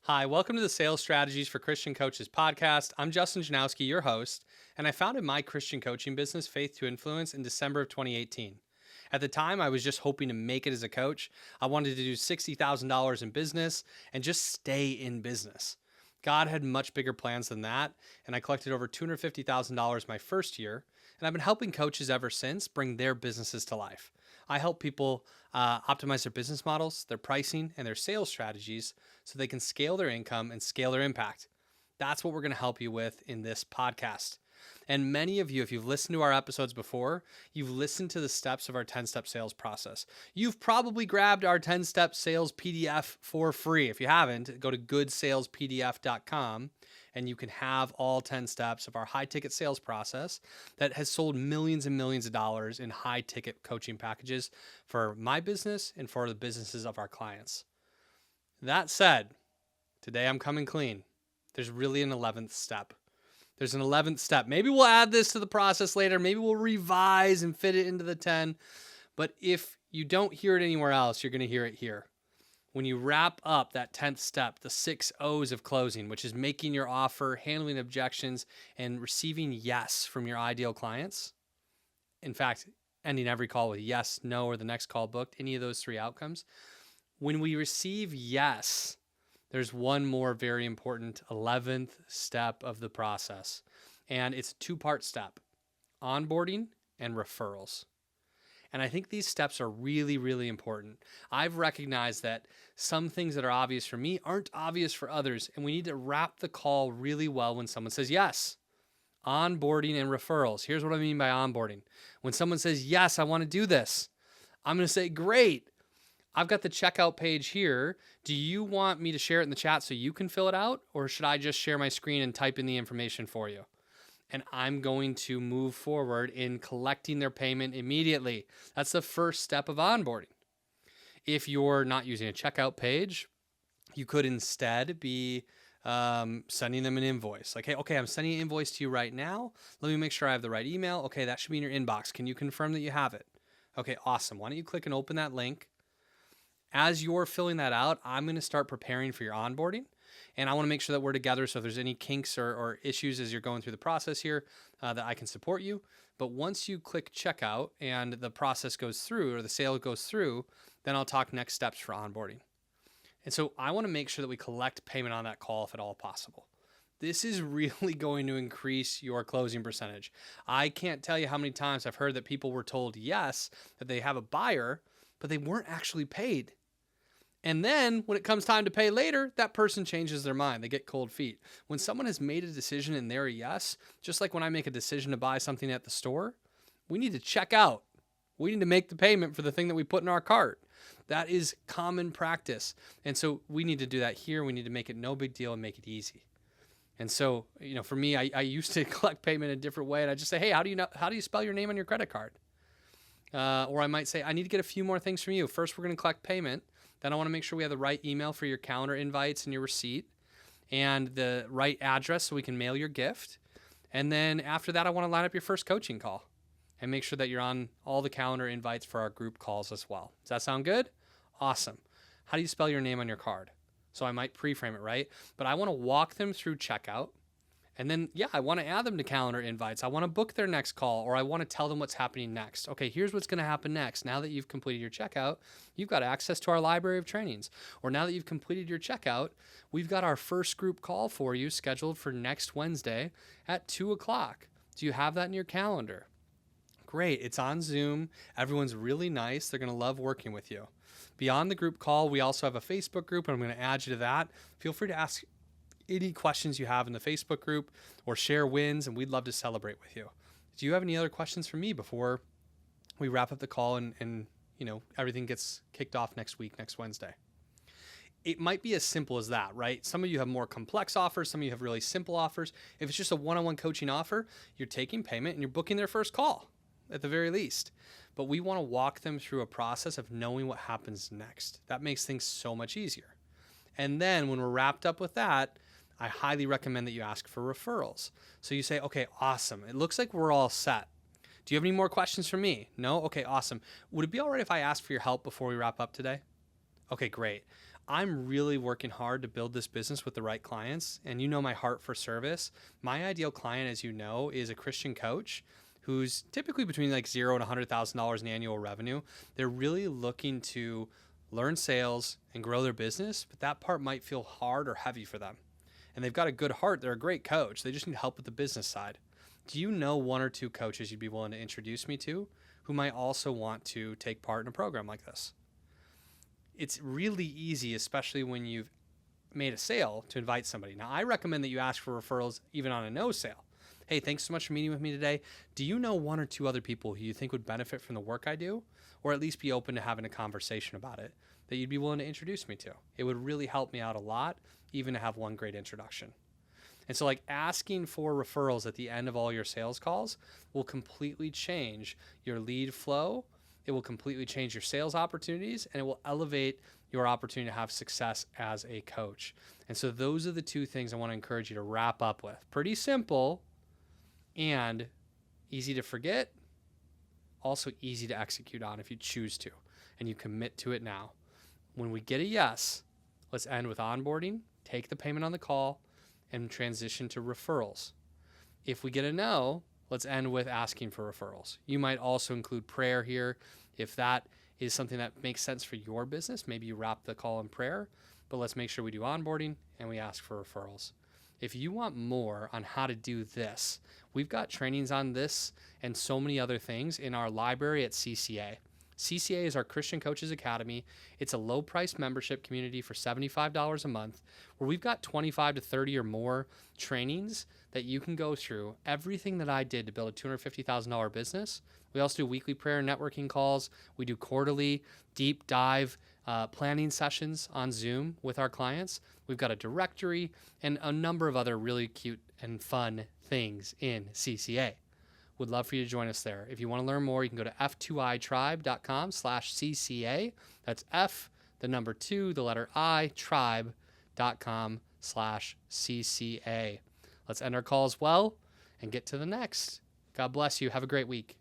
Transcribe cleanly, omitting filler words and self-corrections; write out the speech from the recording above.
Hi, welcome to the Sales Strategies for Christian Coaches podcast. I'm Justin Janowski, your host, and I founded my Christian coaching business, Faith to Influence, in December of 2018. At the time, I was just hoping to make it as a coach. I wanted to do $60,000 in business and just stay in business. God had much bigger plans than that, and I collected over $250,000 my first year, and I've been helping coaches ever since bring their businesses to life. I help people optimize their business models, their pricing, and their sales strategies so they can scale their income and scale their impact. That's what we're going to help you with in this podcast. And many of you, if you've listened to our episodes before, you've listened to the steps of our 10-step sales process. You've probably grabbed our 10-step sales PDF for free. If you haven't, go to goodsalespdf.com and you can have all 10 steps of our high-ticket sales process that has sold millions and millions of dollars in high-ticket coaching packages for my business and for the businesses of our clients. That said, today I'm coming clean. There's really an 11th step. There's an 11th step. Maybe we'll add this to the process later. Maybe we'll revise and fit it into the 10. But if you don't hear it anywhere else, you're going to hear it here. When you wrap up that 10th step, the 6 O's of closing, which is making your offer, handling objections, and receiving yes from your ideal clients. In fact, ending every call with yes, no, or the next call booked, any of those 3 outcomes. When we receive yes, there's one more very important 11th step of the process, and it's a 2-part step: onboarding and referrals. And I think these steps are really, really important. I've recognized that some things that are obvious for me aren't obvious for others, and we need to wrap the call really well when someone says yes. Onboarding and referrals. Here's what I mean by onboarding. When someone says, yes, I want to do this, I'm going to say, great. I've got the checkout page here. Do you want me to share it in the chat so you can fill it out? Or should I just share my screen and type in the information for you? And I'm going to move forward in collecting their payment immediately. That's the first step of onboarding. If you're not using a checkout page, you could instead be sending them an invoice. Like, hey, okay, I'm sending an invoice to you right now. Let me make sure I have the right email. Okay, that should be in your inbox. Can you confirm that you have it? Okay, awesome. Why don't you click and open that link? As you're filling that out, I'm going to start preparing for your onboarding. And I want to make sure that we're together. So if there's any kinks or issues as you're going through the process here, that I can support you. But once you click checkout and the process goes through or the sale goes through, then I'll talk next steps for onboarding. And so I want to make sure that we collect payment on that call if at all possible. This is really going to increase your closing percentage. I can't tell you how many times I've heard that people were told yes, that they have a buyer, but they weren't actually paid. And then when it comes time to pay later, that person changes their mind. They get cold feet. When someone has made a decision and they're a yes, just like when I make a decision to buy something at the store, we need to check out. We need to make the payment for the thing that we put in our cart. That is common practice. And so we need to do that here. We need to make it no big deal and make it easy. And so, for me, I used to collect payment a different way. And I just say, hey, how do you spell your name on your credit card? Or I might say, I need to get a few more things from you. First, we're going to collect payment. Then I want to make sure we have the right email for your calendar invites and your receipt and the right address so we can mail your gift. And then after that, I want to line up your first coaching call and make sure that you're on all the calendar invites for our group calls as well. Does that sound good? Awesome. How do you spell your name on your card? So I might pre-frame it, right? But I want to walk them through checkout. And then, I want to add them to calendar invites. I want to book their next call, or I want to tell them what's happening next. Okay, here's what's going to happen next. Now that you've completed your checkout, you've got access to our library of trainings. Or now that you've completed your checkout, we've got our first group call for you scheduled for next Wednesday at 2:00. Do you have that in your calendar? Great. It's on Zoom. Everyone's really nice. They're going to love working with you. Beyond the group call, we also have a Facebook group, and I'm going to add you to that. Feel free to ask any questions you have in the Facebook group or share wins, and we'd love to celebrate with you. Do you have any other questions for me before we wrap up the call and everything gets kicked off next Wednesday? It might be as simple as that, right? Some of you have more complex offers. Some of you have really simple offers. If it's just a one-on-one coaching offer, you're taking payment and you're booking their first call at the very least. But we want to walk them through a process of knowing what happens next. That makes things so much easier. And then when we're wrapped up with that, I highly recommend that you ask for referrals. So you say, okay, awesome. It looks like we're all set. Do you have any more questions for me? No? Okay, awesome. Would it be all right if I asked for your help before we wrap up today? Okay, great. I'm really working hard to build this business with the right clients, and you know my heart for service. My ideal client, as you know, is a Christian coach who's typically between like $0 and $100,000 in annual revenue. They're really looking to learn sales and grow their business, but that part might feel hard or heavy for them. And they've got a good heart. They're a great coach. They just need help with the business side. Do you know one or two coaches you'd be willing to introduce me to who might also want to take part in a program like this? It's really easy, especially when you've made a sale, to invite somebody. Now, I recommend that you ask for referrals even on a no sale. Hey, thanks so much for meeting with me today. Do you know one or two other people who you think would benefit from the work I do, or at least be open to having a conversation about it, that you'd be willing to introduce me to? It would really help me out a lot, even to have one great introduction. And so like asking for referrals at the end of all your sales calls will completely change your lead flow. It will completely change your sales opportunities, and it will elevate your opportunity to have success as a coach. And so those are the two things I want to encourage you to wrap up with. Pretty simple and easy to forget, also easy to execute on if you choose to, and you commit to it now. When we get a yes, let's end with onboarding, take the payment on the call, and transition to referrals. If we get a no, let's end with asking for referrals. You might also include prayer here. If that is something that makes sense for your business, maybe you wrap the call in prayer, but let's make sure we do onboarding and we ask for referrals. If you want more on how to do this, we've got trainings on this and so many other things in our library at CCA. CCA is our Christian Coaches Academy. It's a low-price membership community for $75 a month, where we've got 25 to 30 or more trainings that you can go through. Everything that I did to build a $250,000 business. We also do weekly prayer and networking calls. We do quarterly deep dive planning sessions on Zoom with our clients. We've got a directory and a number of other really cute and fun things in CCA. Would love for you to join us there. If you want to learn more, you can go to f2itribe.com/CCA. That's F, the number 2, the letter I, tribe.com/CCA. Let's end our calls well and get to the next. God bless you. Have a great week.